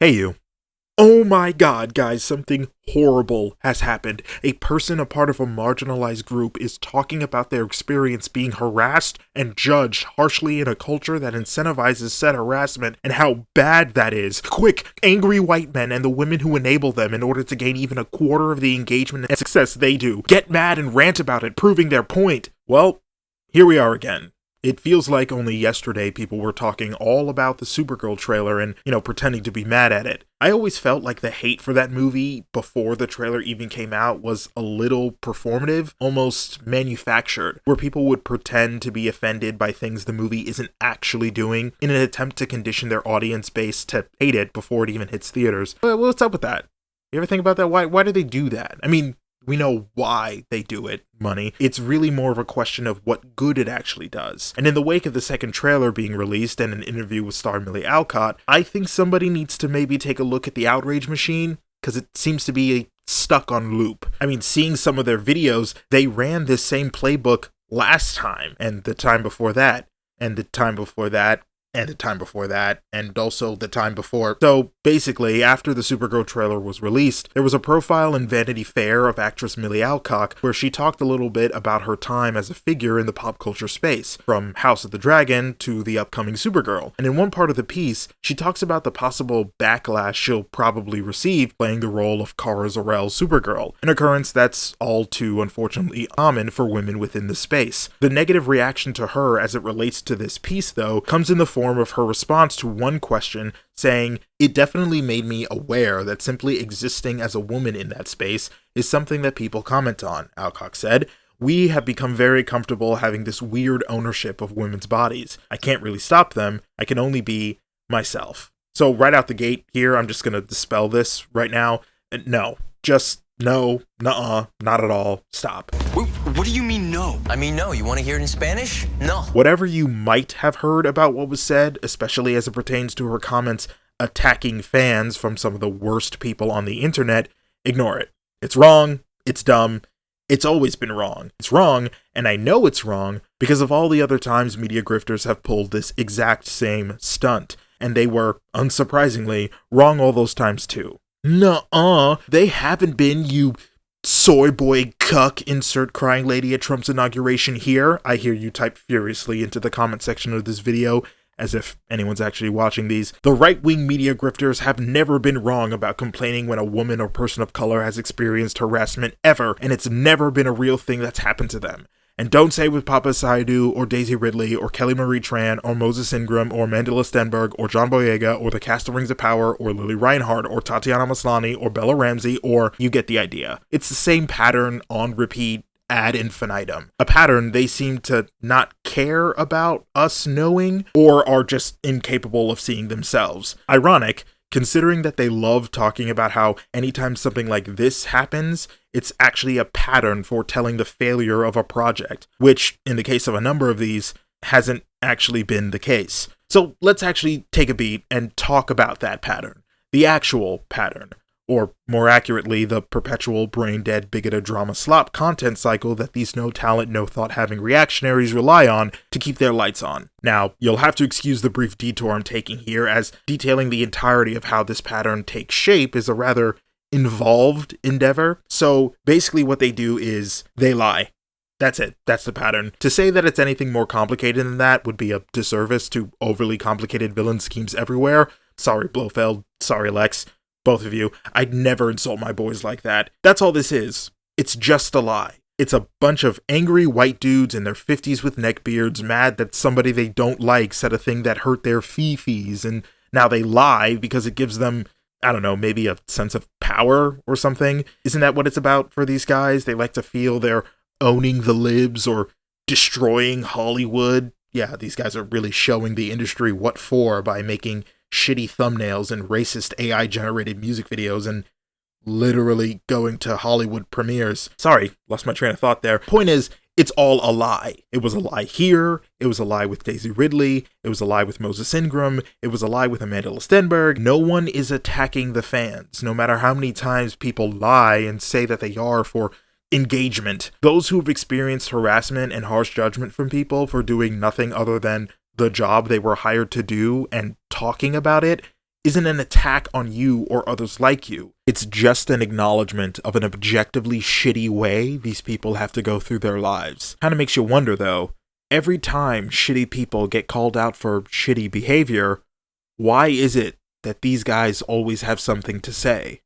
Hey you. Oh my god, guys, something horrible has happened. A person, a part of a marginalized group, is talking about their experience being harassed and judged harshly in a culture that incentivizes said harassment and how bad that is. Quick, angry white men and the women who enable them in order to gain even a quarter of the engagement and success they do get mad and rant about it, proving their point. Well, here we are again. It feels like only yesterday people were talking all about the Supergirl trailer and, pretending to be mad at it. I always felt like the hate for that movie before the trailer even came out was a little performative, almost manufactured, where people would pretend to be offended by things the movie isn't actually doing in an attempt to condition their audience base to hate it before it even hits theaters. Well, what's up with that? You ever think about that? Why do they do that? I mean, we know why they do it, money. It's really more of a question of what good it actually does. And in the wake of the second trailer being released and an interview with star Millie Alcott, I think somebody needs to maybe take a look at the outrage machine, because it seems to be stuck on loop. I mean, seeing some of their videos, they ran this same playbook last time, and the time before that, and the time before that, and the time before that, and also the time before. So basically, after the Supergirl trailer was released, there was a profile in Vanity Fair of actress Millie Alcock where she talked a little bit about her time as a figure in the pop culture space, from House of the Dragon to the upcoming Supergirl. And in one part of the piece, she talks about the possible backlash she'll probably receive playing the role of Kara Zor-El's Supergirl, an occurrence that's all too unfortunately common for women within the space. The negative reaction to her as it relates to this piece, though, comes in the form of her response to one question, saying, "It definitely made me aware that simply existing as a woman in that space is something that people comment on," Alcock said. "We have become very comfortable having this weird ownership of women's bodies. I can't really stop them. I can only be myself." So right out the gate here, I'm just going to dispel this right now. No, just no, nuh-uh, not at all, stop. What do you mean no? I mean no, you want to hear it in Spanish? No. Whatever you might have heard about what was said, especially as it pertains to her comments attacking fans from some of the worst people on the internet, ignore it. It's wrong, it's dumb, it's always been wrong. It's wrong, and I know it's wrong because of all the other times media grifters have pulled this exact same stunt, and they were, unsurprisingly, wrong all those times too. Nuh-uh, they haven't been, you soy boy cuck, insert crying lady at Trump's inauguration here. I hear you type furiously into the comment section of this video, as if anyone's actually watching these. The right-wing media grifters have never been wrong about complaining when a woman or person of color has experienced harassment ever, and it's never been a real thing that's happened to them. And don't say with Papa Saidu, or Daisy Ridley, or Kelly Marie Tran, or Moses Ingram, or Mandela Stenberg, or John Boyega, or the cast of Rings of Power, or Lily Reinhardt, or Tatiana Maslany, or Bella Ramsey, or you get the idea. It's the same pattern on repeat ad infinitum. A pattern they seem to not care about us knowing, or are just incapable of seeing themselves. Ironic, considering that they love talking about how anytime something like this happens, it's actually a pattern foretelling the failure of a project, which, in the case of a number of these, hasn't actually been the case. So let's actually take a beat and talk about that pattern. The actual pattern. Or, more accurately, the perpetual brain-dead bigoted drama slop content cycle that these no-talent, no-thought-having reactionaries rely on to keep their lights on. Now, you'll have to excuse the brief detour I'm taking here, as detailing the entirety of how this pattern takes shape is a rather involved endeavor. So, basically what they do is, they lie. That's it. That's the pattern. To say that it's anything more complicated than that would be a disservice to overly complicated villain schemes everywhere. Sorry, Blofeld. Sorry, Lex. Both of you, I'd never insult my boys like that. That's all this is. It's just a lie. It's a bunch of angry white dudes in their 50s with neckbeards mad that somebody they don't like said a thing that hurt their fee-fees, and now they lie because it gives them, I don't know, maybe a sense of power or something. Isn't that what it's about for these guys? They like to feel they're owning the libs or destroying Hollywood. Yeah, these guys are really showing the industry what for by making shitty thumbnails and racist AI-generated music videos and literally going to Hollywood premieres. Sorry, lost my train of thought there. Point is, it's all a lie. It was a lie here, it was a lie with Daisy Ridley, it was a lie with Moses Ingram, it was a lie with Amanda Stenberg. No one is attacking the fans, no matter how many times people lie and say that they are for engagement. Those who have experienced harassment and harsh judgment from people for doing nothing other than the job they were hired to do and talking about it isn't an attack on you or others like you. It's just an acknowledgement of an objectively shitty way these people have to go through their lives. Kind of makes you wonder, though, every time shitty people get called out for shitty behavior, why is it that these guys always have something to say?